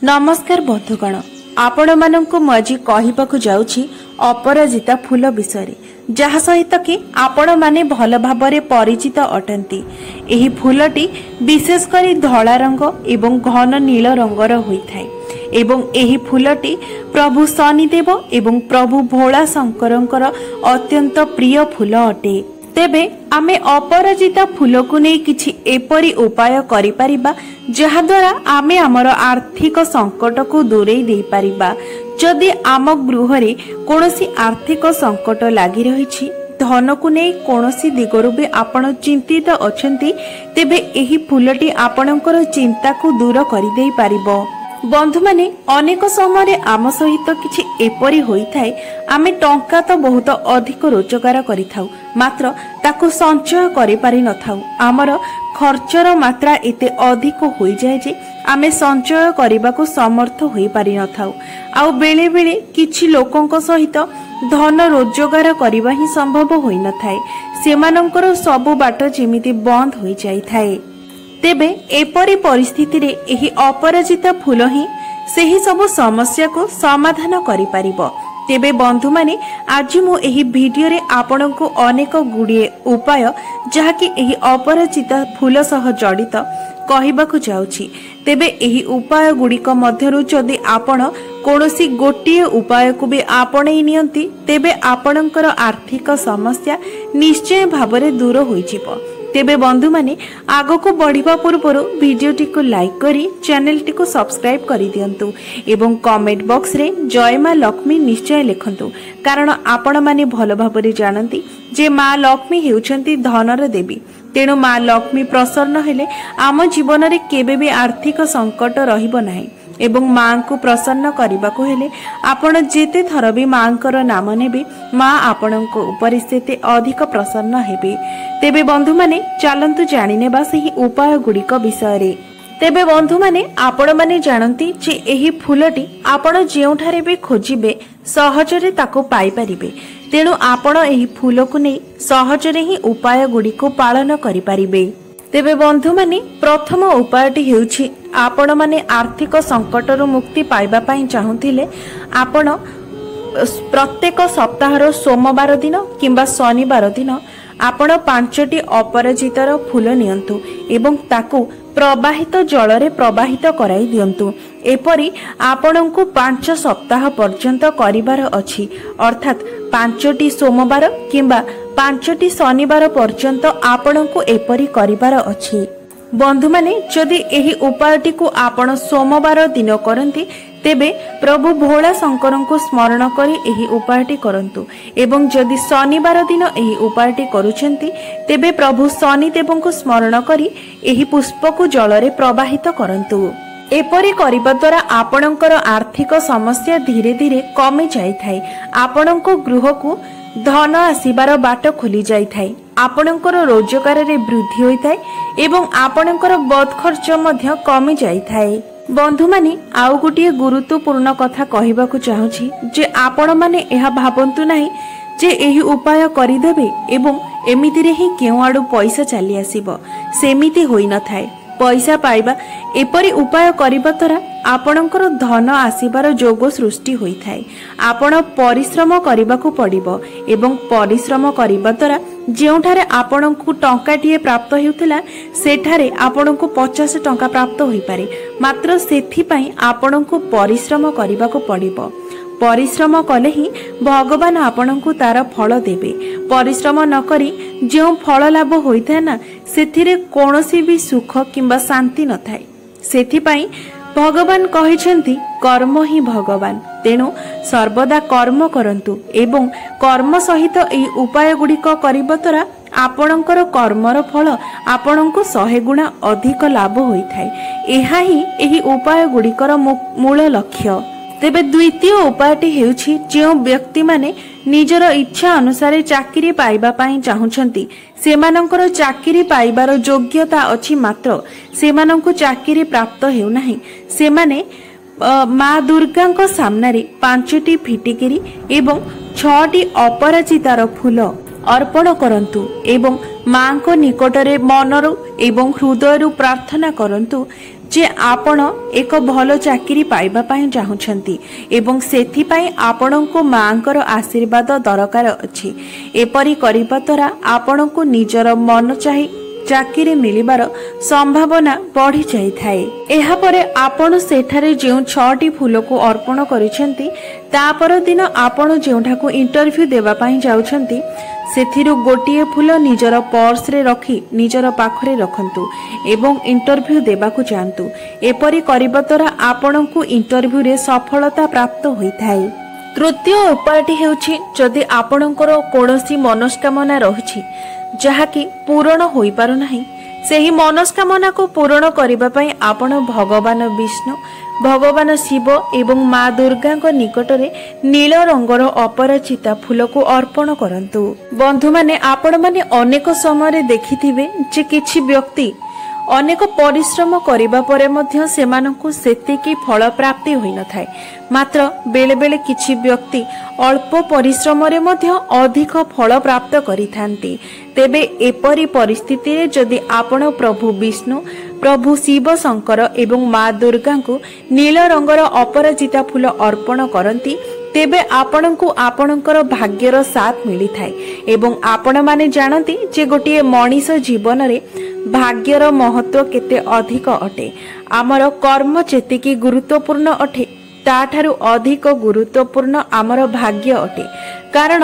नमस्कार बंधुगण, आपण मानक मजी कहवाक जाऊँगी अपराजिता फूल विषय जहा सहित कि आपण माने भल भाबरे परिचित अटंती। एही फूलटी विशेषकर धला रंग एवं घन नील रंगर होइथाय एवं एही फूलटी प्रभु शनिदेव एवं प्रभु भोला शंकरंकर अत्यंत प्रिय फूल अटे। तेबे आमे अपराजिता फूल को नहीं किछि एपरी उपाय करि परिबा जहा द्वारा आमे आमर आर्थिक संकट को दूरेई दे परिबा। जदि आम गृह रे कोनोसी आर्थिक संकट लागि रहिछि, धन को नहीं कोनोसी दिगरु भी आपण चिंतित अछंती, तेबे एही फूलटी आपणकर चिंता को दूर करि देई पारिबो। बंधु माने अनेक समय आम सहित किछि एपरी होइथाय, आमे टंका तो बहुत अधिक रोजगार करिथाउ, मात्र ताकु संचय करि पारि नथाउ। आमर खर्चर मात्रा एते अधिक होई जाय जे आमे संचय करबाको समर्थ होई पारि नथाउ। आउ बेले बेले किछि लोकंक सहित धन रोजगार करबा ही संभव होई नथाय, सेमानंकर सब बाट जेमिति बंद होई जायथाय। तेबे एपरी परिस्थिति रे एही अपराजिता फूल ही सेही सब समस्या को समाधान करि परिबो। तेबे बंधु माने आज मु एही वीडियो रे आपन को अनेक गुड़िए उपाय जहा कि एही अपराजिता फूल सह जड़ित कहबाकू जाउछि। तेबे एही उपाय गुड़िक मध्यरु जदि आपण कोनोसी गोटिए उपाय को भी आपणै नियंती, तेबे आपणकर आर्थिक समस्या निश्चय भाबरे दूर होई जिवो। तेबे बंधु माने आगो को बढ़िबा पूर्व वीडियोटी को लाइक करी चैनल टी को सब्सक्राइब करी दियंतु एवं कमेंट बॉक्स रे जय मां लक्ष्मी निश्चय लिखंतु, कारण आपण माने भल भाबरे जानंती जे मां लक्ष्मी हेउछंती धनर देवी। तेणु मां लक्ष्मी प्रसन्न हेले आम जीवन रे केबे भी आर्थिक संकट रहिबो नाही एवं मां को प्रसन्न करबाको हेले आपण जेते थर भी मांकर नाम नेबे, मां आपणको ऊपर सेते अधिक प्रसन्न हेबे। तेबे बंधु माने चलंतु जानि नेबा सेही उपाय गुड़िक विषय रे। तेबे बंधु माने आपण माने जानंती जे एही फूलटी आपण जेउठारे भी खोजिबे सहजरे ताको पाई परिबे। तेणु आपण एही फूल को नै सहजरे ही उपाय गुड़िको पालन करि परिबे। तेबे बंधु माने प्रथम उपायटी हेउछि, आपण माने आर्थिक संकटरु मुक्ति पाइबा पई चाहुथिले आपण प्रत्येक सप्ताहर सोमवार दिन किंबा शनिवार दिन आपण 5टी अपराजितार फूल नियंतु एवं ताकू प्रवाहित जल रे प्रवाहित कराई दियंतु। एपरी आपणଙ୍କୁ 5 सप्ताह पर्यंत करिवार अछि, अर्थात 5टी सोमवार किंबा 5टी शनिवार पर्यंत आपणଙ୍କୁ एपरी करिवार अछि। बंधु माने जदि एही उपायटी को आपण सोमवार दिन करंती, तेबे प्रभु भोला शंकर को स्मरण करी एही उपायटी करंतु एवं जदि शनिवार दिन एही उपायटी करूछंती, तेबे प्रभु शनिदेव को स्मरण करी एही पुष्प को जल रे प्रवाहित करंतु। एपरी करिबा द्वारा आपणकर आर्थिक समस्या धीरे धीरे कमी जाइथाय, आपणको गृह को धन आसीबार बाट खोली जाइथाय, आपणकर रोजगार रे वृद्धि होइथाय एवं आपणकर बद खर्च मध्य कमी जाइथाय। बंधु माने आउ गोटिए गुरुत्वपूर्ण कथा कहबाकू चाहूछि जे आपण माने एहा भाबंतु नाही जे एही उपाय करिदेबे एवं एमिति रे ही केउ आडू पैसा चली आसीबो, सेमिति होई न थाए। पैसा पाइबा एपरी उपाय करिबा द्वारा आपणकर धन आसीबार जोग सृष्टि होई थाए। आपण परिश्रम करिबाकू पड़िबो एवं परिश्रम करिबा द्वारा जेउठारे आपणकू टंकाटिए प्राप्त हेउथिला सेठारे आपणकू 50 टंका प्राप्त होई पारे, मात्र सेथि पई आपणकू परिश्रम करिबाकू पड़िबो। परिश्रम कले ही भगवान आपणकू तार फल देबे। परिश्रम न करी जो फल लाभ होइथा ना, सेथिरे कोनोसी भी सुख किंबा शांति न थाए। सेथि पई भगवान कहिसेंती कर्म ही भगवान। तेणु सर्वदा कर्म करंतु एवं कर्म सहित एही उपाय गुड़िक करिबा द्वारा आपणकर कर्मर फल आपणको 100 गुणा अधिक लाभ होइथाय। एहा ही एही उपाय गुड़िकर मूल लक्ष्य। तेबे द्वितीय उपायटी हेउछि, जो व्यक्ति माने निजर इच्छा अनुसार चाकरी पाइबा पई चाहुछंती, सेमानंकर चाकरी पाइबार योग्यता अछि, मात्र सेमानंको चाकरी प्राप्त हेउ नाही, सेमाने माँ दुर्गांको सामने 5टी फिटिकिरी एवं 6टी अपराजितार फूल अर्पण करंतु एवं मां को निकटरे मनरु एवं हृदयरु प्रार्थना करंतु जे आपण एक भल चाकरी पाइबा पई चाहुछंती एवं सेथिपाई आपणको मांकर आशीर्वाद दरकार अछि। एपरि करिबा द्वारा आपणको निजर मन चाहि चाकरी मिलिबार संभावना बढ़ी जाई थाए। एहा परे आपण सेठारे जेउ 6टी फूल को अर्पण करिसेंती तापर दिन आपण जेउठाको इंटरव्यू देबा पई जाउछंती सेथिरु गोटिए फूल निजर पर्स रे रखी निजर पाखरे रखंतु एवं इंटरव्यू देबाकू जांतु। एपरि करिबा द्वारा आपणको इंटरव्यू रे सफलता प्राप्त होइथाय। तृतीय उपायटी हेउछि जदि आपणकर कोनोसी मनस्कामना रहिछि जहाँकि पूरण होई पारु नाही सेही मनस्कामना को पूरण करिबा पई आपण भगवान विष्णु भगवान शिव एवं माँ दुर्गा निकटरे नील रंगर अपराजिता फूल को अर्पण करंतु। बंधु माने आपण माने अनेक समय देखिथिबे जे किछि व्यक्ति अनेक परिश्रम करिबा परे मध्य सेमानंकु सेतिकी फल प्राप्ति होई न थाए। मात्र बेले बेले किछि व्यक्ति अल्प परिश्रम रे मध्य अधिक फल प्राप्त करिथांती। तेबे एपरि परिस्थिति रे जदि आपण प्रभु विष्णु प्रभु शिव शंकर एवं माँ दुर्गा को नील रंगर अपराजिता फूल अर्पण करंती तेबे आपणको आपणकर भाग्यर साथ मिली थाए एवं आपण माने जानती जे गोटिए मनीष जीवन रे भाग्यर महत्व केते अधिक अटे। आमर कर्म जेतिकी गुरुत्वपूर्ण अटे ताठारु अधिक गुरुत्वपूर्ण आमर भाग्य अटे। कारण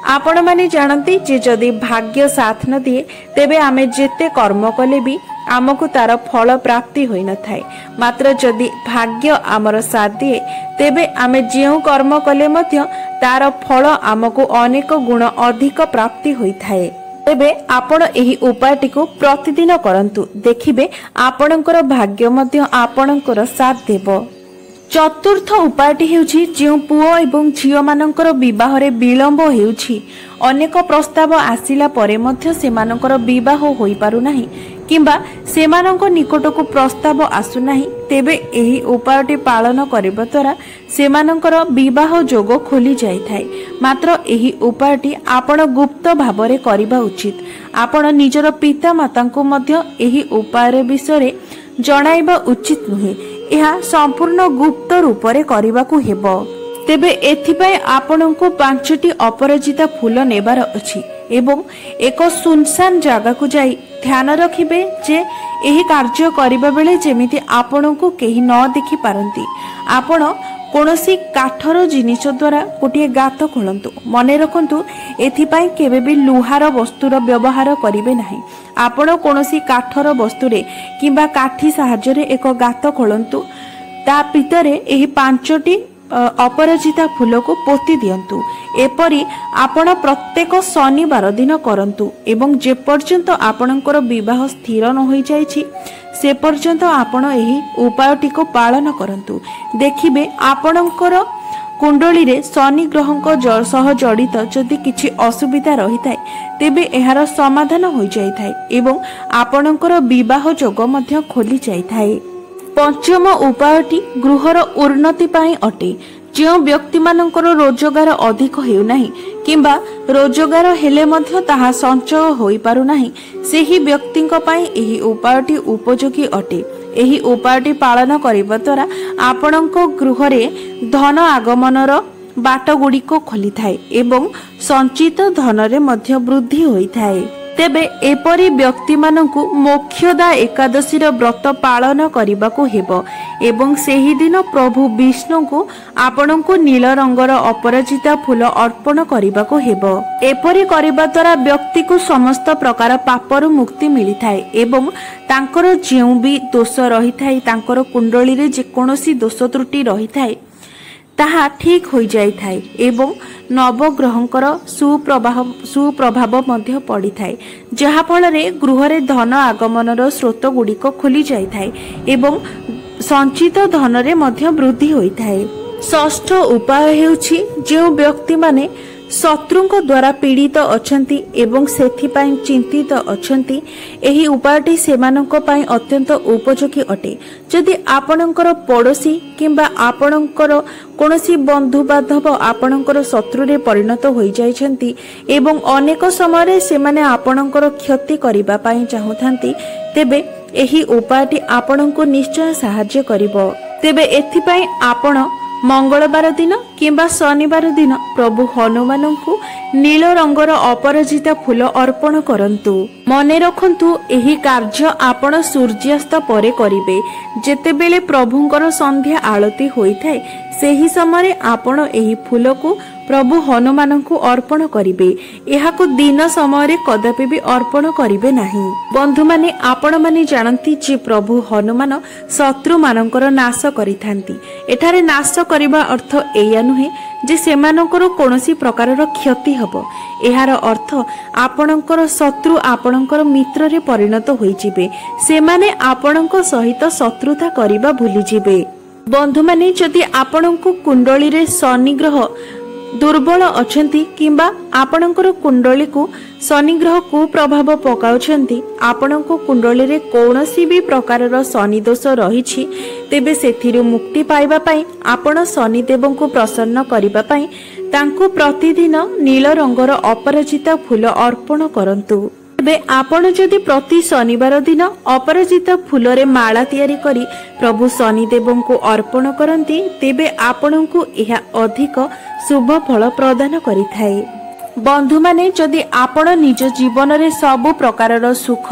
आपण माने जानती जे जदि भाग्य साथ न दिए तेबे आमे जेते कर्म कले भी आमको तार फल प्राप्ति होई न थाए। मात्र जदि भाग्य आमर साथ दिए तेबे आमे जेउ कर्म कले मध्य तार फल आमको अनेक गुण अधिक प्राप्ति होई थाए। तेबे आपण एही उपायटी को प्रतिदिन करंतु देखिबे आपणकर भाग्य मध्य आपणकर साथ देबो। चतुर्थ उपायटी हेउछि जे पुओ एवं झियो मानकर विवाह रे विलंब हेउछि अनेक प्रस्ताव आसिला परे मध्य सेमानकर विवाह होई पारु नाही किंबा सेमानक निकटको प्रस्ताव आसु नाही तेबे एही उपायटी पालन करबा द्वारा सेमानकर विवाह जोग खोली जाय थाए। मात्र एही उपायटी आपण गुप्त भावरे करिबा उचित। आपण निजर पिता माता को मध्य एही उपाय विषय जणाइबा उचित नुहे। यह संपूर्ण गुप्त रूपरे करबाकू हेबो। तेबे एथिपाई आपणको 5टी अपराजिता फूल नेबार अछि एवं एक सुनसान जगह को जाई ध्यान रखिबे जे एही कार्य करिबा बेले जेमिति आपणको केही न देखि पारंती। आपण कोनोसी काठर जिनिस द्वारा गोटे गात खोलंतु। मने रखंतु एथिपाई केबे भी लुहार वस्तुर व्यवहार करिवे नाही। आपण कोनोसी काठर वस्तुरे किंबा काठी सहाय्य रे एक गात खोलंतु ता भितरे एही 5टी अपराजिता फूल को पोती दियंतु। एपरी आपण प्रत्येक शनिवार दिन करंतु एवं जे पर्यंत आपणकर विवाह स्थिर न होई जायछि से पर्यंत आपण एही उपायटी को पालन करंतु। देखिबे आपणकर कुंडली रे शनि ग्रहक सह जड़ित जदि किछि असुविधा रही थाए तेबे एहार समाधान होई जाय थाए एवं आपणकर विवाह जोग मध्य खोली जाय थाए। पंचम उपायटी गृहर उन्नति पाई अटे। जो व्यक्ति मानकर रोजगार अधिक हेउ नाही किंबा रोजगार हेले मध्य ताहा संचय होई पारु नाही सेही व्यक्तिंक पाई एही उपायटी उपयोगी अटे। एही उपायटी पालन करिबा द्वारा आपणक गृहरे धन आगमनर बाट गुड़िक खोली थाए एवं संचित धन रे मध्य वृद्धि होई थाए। तेबे एपरी व्यक्ति मानकु मोक्षदा एकादशी व्रत पालन करबाकू हेबो एवं सेही दिन प्रभु विष्णु को आपणको नील रंगर अपराजिता फूल अर्पण करबाकू हेबो। एपरी करबा द्वारा व्यक्ति को समस्त प्रकार पापरु मुक्ति मिली थाए एवं तांकर जेउ भी दोष रही थाए तांकर कुंडली रे जे कोनोसी दोष त्रुटि रही थाए ताहा ठीक हो जाई थाए एवं नवग्रहंकर सुप्रभाव मध्य पड़ी थाए जहा फल रे गृह रे धन आगमनर स्रोत गुड़िक खोली जाई थाए एवं संचित धन रे मध्य वृद्धि होई थाए। षष्ठ उपाय हेउछि जो व्यक्ति माने शत्रुंक द्वारा पीड़ित अछंती एवं सेथिपाई चिंतित अछंती एही उपायटी सेमानंक पाई अत्यंत उपयोगी अटे। जदि आपणकर पड़ोसी किंबा आपणकर कोनोसी बंधु बांधव आपणकर शत्रु रे परिणत होई जाइछंती एवं अनेक समय रे सेमाने आपणकर क्षति करिबा पाई चाहुथांती तेबे ଏହି ଉପାୟଟି ଆପଣଙ୍କୁ ନିଶ୍ଚୟ ସାହାଯ୍ୟ କରିବ। ତେବେ ଏଥିପାଇଁ ଆପଣ ମଙ୍ଗଳବାର ଦିନ କିମ୍ବା ଶନିବାର ଦିନ ପ୍ରଭୁ ହନୁମାନଙ୍କୁ ନୀଳ ରଙ୍ଗର ଅପରାଜିତା ଫୁଲ ଅର୍ପଣ କରନ୍ତୁ। ମନେ ରଖନ୍ତୁ, ଏହି କାର୍ଯ୍ୟ ଆପଣ ସୂର୍ଯ୍ୟାସ୍ତ ପରେ କରିବେ। ଯେତେବେଳେ ପ୍ରଭୁଙ୍କର ସନ୍ଧ୍ୟା ଆଳତି ହୋଇଥାଏ ସେହି ସମୟରେ ଆପଣ ଏହି ଫୁଲକୁ ପ୍ରଭୁ ହନୁମାନଙ୍କୁ ଅର୍ପଣ କରିବେ। ଏହାକୁ ଦିନ ସମୟରେ କଦାପି ବି ଅର୍ପଣ କରିବେ ନାହିଁ। ବନ୍ଧୁମାନେ, ଆପଣମାନେ ଜାଣନ୍ତି ଯେ ପ୍ରଭୁ ହନୁମାନ ଶତ୍ରୁମାନଙ୍କର ନାଶ କରିଥାନ୍ତି। ଏଠାରେ ନାଶ କରିବା ଅର୍ଥ ଏଇଆ ନୁହେଁ ଯେ ସେମାନଙ୍କର କୌଣସି ପ୍ରକାରର କ୍ଷତି ହେବ। ଏହାର ଅର୍ଥ ଆପଣଙ୍କର ଶତ୍ରୁ ଆପଣଙ୍କର ମିତ୍ରରେ ପରିଣତ ହୋଇଯିବେ। ସେମାନେ ଆପଣଙ୍କ ସହିତ ଶତ୍ରୁତା କରିବା ଭୁଲିଯିବେ। ବନ୍ଧୁମାନେ, ଯଦି ଆପଣଙ୍କୁ କୁଣ୍ଡଳୀରେ ଶନି ଗ୍ରହ ଦୁର୍ବଳ ଅଛନ୍ତି କିମ୍ବା ଆପଣଙ୍କର କୁଣ୍ଡଳୀକୁ ଶନି ଗ୍ରହ କୁପ୍ରଭାବ ପକାଉଛନ୍ତି, ଆପଣଙ୍କ କୁଣ୍ଡଳୀରେ କୌଣସି ବି ପ୍ରକାରର ଶନି ଦୋଷ ରହିଛି, ତେବେ ସେଥିରୁ ମୁକ୍ତି ପାଇବା ପାଇଁ ଆପଣ ଶନିଦେବଙ୍କୁ ପ୍ରସନ୍ନ କରିବା ପାଇଁ ତାଙ୍କୁ ପ୍ରତିଦିନ ନୀଳ ରଙ୍ଗର ଅପରାଜିତା ଫୁଲ ଅର୍ପଣ କରନ୍ତୁ। ତେବେ ଆପଣ ଯଦି ପ୍ରତି ଶନିବାର ଦିନ ଅପରାଜିତା ଫୁଲରେ ମାଳା ତିଆରି କରି ପ୍ରଭୁ ଶନିଦେବଙ୍କୁ ଅର୍ପଣ କରନ୍ତି, ତେବେ ଆପଣଙ୍କୁ ଏହା ଅଧିକ ଶୁଭ ଫଳ ପ୍ରଦାନ କରିଥାଏ। ବନ୍ଧୁମାନେ, ଯଦି ଆପଣ ନିଜ ଜୀବନରେ ସବୁ ପ୍ରକାରର ସୁଖ,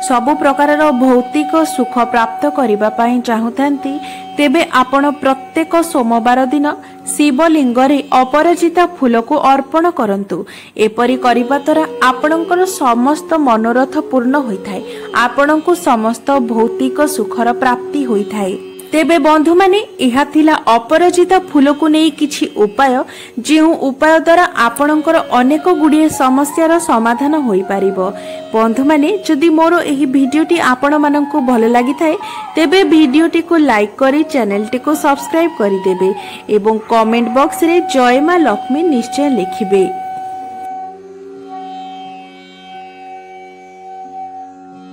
ସବୁ ପ୍ରକାରର ଭୌତିକ ସୁଖ ପ୍ରାପ୍ତ କରିବା ପାଇଁ ଚାହୁଁଥାନ୍ତି, ତେବେ ଆପଣ ପ୍ରତ୍ୟେକ ସୋମବାର ଦିନ ଶିବଲିଙ୍ଗରେ ଅପରାଜିତା ଫୁଲକୁ ଅର୍ପଣ କରନ୍ତୁ। ଏପରି କରିବା ଦ୍ୱାରା ଆପଣଙ୍କର ସମସ୍ତ ମନୋରଥ ପୂର୍ଣ୍ଣ ହୋଇଥାଏ। ଆପଣଙ୍କୁ ସମସ୍ତ ଭୌତିକ ସୁଖର ପ୍ରାପ୍ତି ହୋଇଥାଏ। ତେବେ ବନ୍ଧୁମାନେ, ଏହା ଥିଲା ଅପରାଜିତା ଫୁଲକୁ ନେଇ କିଛି ଉପାୟ, ଯେଉଁ ଉପାୟ ଦ୍ୱାରା ଆପଣଙ୍କର ଅନେକ ଗୁଡ଼ିଏ ସମସ୍ୟାର ସମାଧାନ ହୋଇପାରିବ। ବନ୍ଧୁମାନେ, ଯଦି ମୋର ଏହି ଭିଡ଼ିଓଟି ଆପଣମାନଙ୍କୁ ଭଲ ଲାଗିଥାଏ, ତେବେ ଭିଡ଼ିଓଟିକୁ ଲାଇକ୍ କରି ଚ୍ୟାନେଲଟିକୁ ସବସ୍କ୍ରାଇବ୍ କରିଦେବେ ଏବଂ କମେଣ୍ଟ ବକ୍ସରେ ଜୟ ମା ଲକ୍ଷ୍ମୀ ନିଶ୍ଚୟ ଲେଖିବେ।